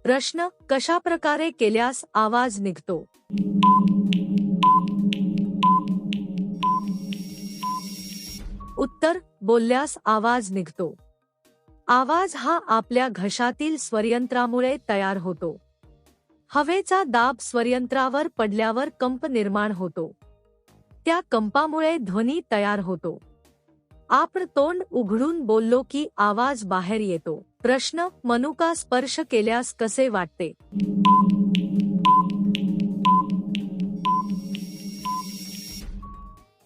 प्रश्न: कशा प्रकारे केल्यास आवाज निघतो? उत्तर: बोलल्यास आवाज निघतो. आवाज हा आपल्या घशातील स्वरयंत्रामुळे तयार होतो. हवेचा दाब स्वरयंत्रावर पडल्यावर कंप निर्माण होतो. त्या कंपामुळे ध्वनी तयार होतो. आपण तोंड उघडून बोललो की आवाज बाहेर येतो. प्रश्न: मनुका स्पर्श केल्यास कसे वाटते?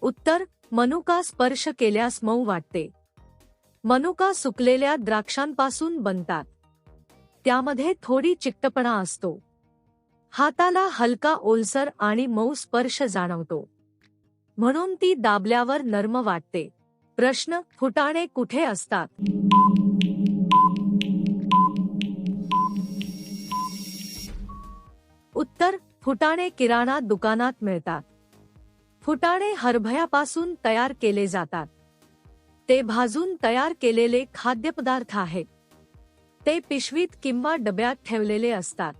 उत्तर: मनुका स्पर्श केल्यास मऊ वाटते. मनुका सुकलेल्या द्राक्षांपासून बनतात. त्यामध्ये थोडी चिकटपणा असतो. हाताला हलका ओलसर आणि मऊ स्पर्श जाणवतो. म्हणून ती दाबल्यावर नरम वाटते. प्रश्न: फुटाणे कुठे असतात? उत्तर: फुटाणे किराणा दुकानात मिळतात. फुटाणे हरभऱ्यापासून तयार केले जातात. ते भाजून तयार केलेले खाद्यपदार्थ आहेत. ते पिशवीत किंवा डब्यात ठेवलेले असतात.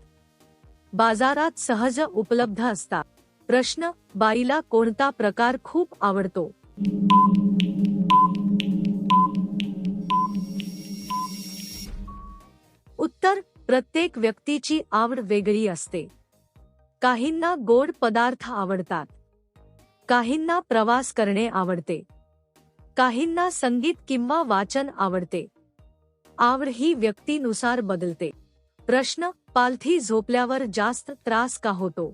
बाजारात सहज उपलब्ध असतात. प्रश्न: बाईला कोणता प्रकार खूप आवडतो? उत्तर: प्रत्येक व्यक्तीची आवड वेगळी असते. काहींना गोड पदार्थ आवडतात. काहींना प्रवास करणे आवडते. काहींना संगीत किंवा वाचन आवडते. आवड ही व्यक्तीनुसार बदलते. प्रश्न: पालथी झोपल्यावर जास्त त्रास का होतो?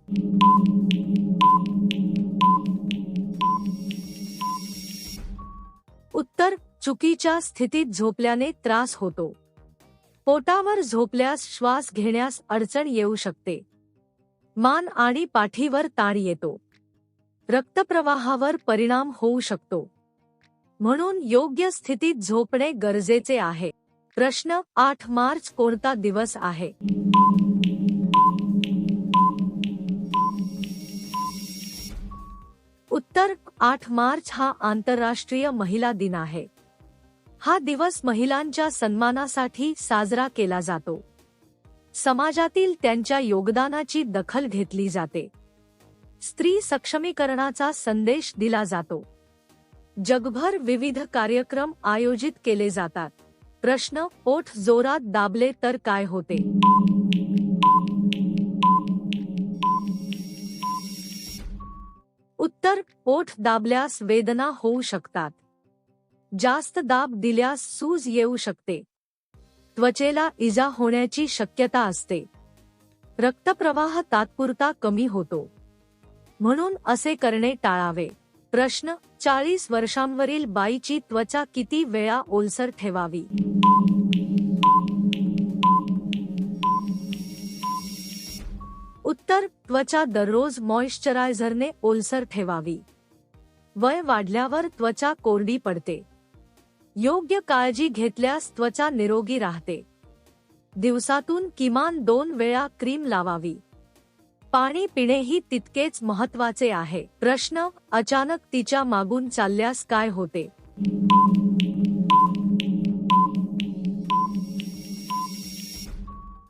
उत्तर: चुकीच्या स्थितीत झोपल्याने त्रास होतो. पोटावर झोपल्यास श्वास घेण्यास अडचण येऊ शकते. मान आणि पाठीवर ताण येतो. रक्तप्रवाहावर परिणाम होऊ शकतो. म्हणून योग्य स्थितीत झोपणे गरजेचे आहे. प्रश्न: 8 मार्च कोणता दिवस आहे? उत्तर: 8 मार्च हा आंतरराष्ट्रीय महिला दिन आहे. हा दिवस महिलांच्या सन्मानासाठी साजरा केला जातो. समाजातील त्यांच्या योगदानाची दखल घेतली जाते. स्त्री सक्षमीकरणाचा संदेश दिला जातो. जगभर विविध कार्यक्रम आयोजित केले जातात. प्रश्न: ओठ जोरात दाबले तर काय होते? उत्तर: ओठ दाबल्यास वेदना होऊ शकतात. जास्त दाब दिल्यास सूज येऊ शकते. त्वचेला इजा होण्याची शक्यता असते. रक्तप्रवाह तात्पुरता कमी होतो. म्हणून असे करणे टाळावे. प्रश्न: 40 वर्षांवरील बाईची त्वचा किती वेळा ओलसर ठेवावी? उत्तर: त्वचा दररोज मॉइश्चरायझरने ओलसर ठेवावी. वय वाढल्यावर त्वचा कोरडी पडते. योग्य काळजी घेतल्यास त्वचा निरोगी राहते. दिवसातून किमान 2 वेळा क्रीम लावावी. पाणी पिणेही तितकेच महत्त्वाचे आहे. प्रश्न: अचानक तिच्या मागून चालल्यास काय होते?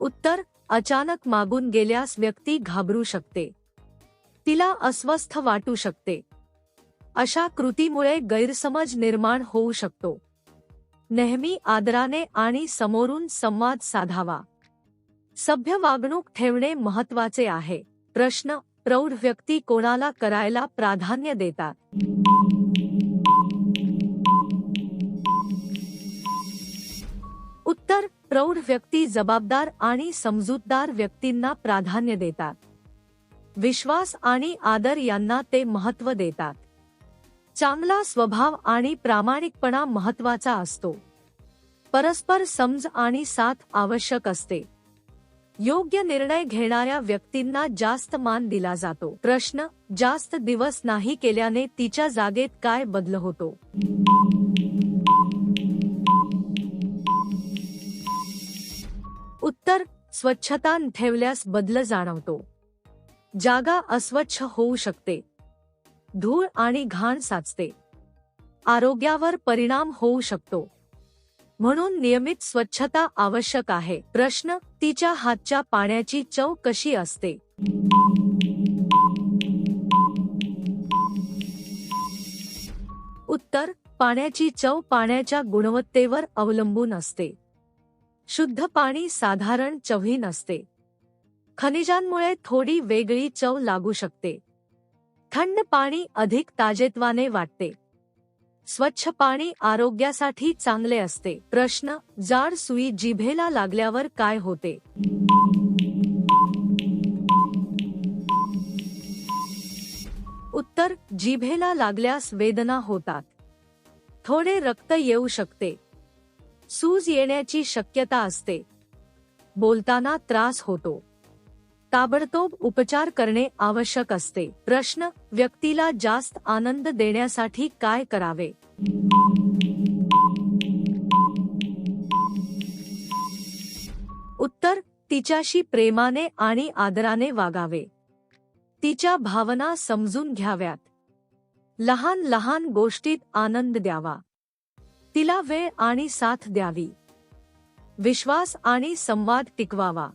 उत्तर: अचानक मागून गेल्यास व्यक्ती घाबरू शकते. तिला अस्वस्थ वाटू शकते. अशा कृतीमुळे गैरसमज निर्माण होऊ शकतो. नेहमी आदराने आणि समोरून संवाद साधावा. सभ्य वागणूक ठेवणे महत्त्वाचे आहे. प्रश्न: प्रौढ व्यक्ती कोणाला करायला प्राधान्य देतात? उत्तर: प्रौढ व्यक्ती जबाबदार आणि समजूतदार व्यक्तींना प्राधान्य देतात. विश्वास आणि आदर यांना ते महत्त्व देतात. चांगला स्वभाव आणि प्रामाणिकपणा महत्त्वाचा असतो. परस्पर समज आणि साथ आवश्यक असते. योग्य निर्णय घेणाऱ्या व्यक्तींना जास्त मान दिला जातो. प्रश्न: जास्त दिवस नाही केल्याने तिच्या जागेत काय बदल होतो? उत्तर: स्वच्छता ठेवल्यास बदल जाणवतो. जागा अस्वच्छ होऊ शकते. धूळ आणि घाण साचते. आरोग्यावर परिणाम होऊ शकतो. म्हणून नियमित स्वच्छता आवश्यक आहे. प्रश्न: तिच्या हातच्या पाण्याची चव कशी असते? उत्तर: पाण्याची चव पाण्याच्या गुणवत्तेवर अवलंबून असते. शुद्ध पाणी साधारण चवहीन असते. खनिजांमुळे थोडी वेगळी चव लागू शकते. थंड पाणी अधिक ताजेतवाने वाटते. स्वच्छ पाणी आरोग्यासाठी चांगले असते. प्रश्न: जाड सुई जिभेला लागल्यावर काय होते? उत्तर: जिभेला लागल्यास वेदना होतात. थोडे रक्त येऊ शकते. सूज येण्याची शक्यता असते. बोलताना त्रास होतो. ताबडतोब उपचार करणे आवश्यक असते. प्रश्न: व्यक्तीला जास्त आनंद देण्यासाठी काय करावे? उत्तर: तिच्याशी प्रेमाने आणि आदराने वागावे. तिच्या भावना समजून घ्याव्यात. लहान लहान गोष्टीत आनंद द्यावा. तिला वेळ आणि साथ द्यावी. विश्वास आणि संवाद टिकवावा.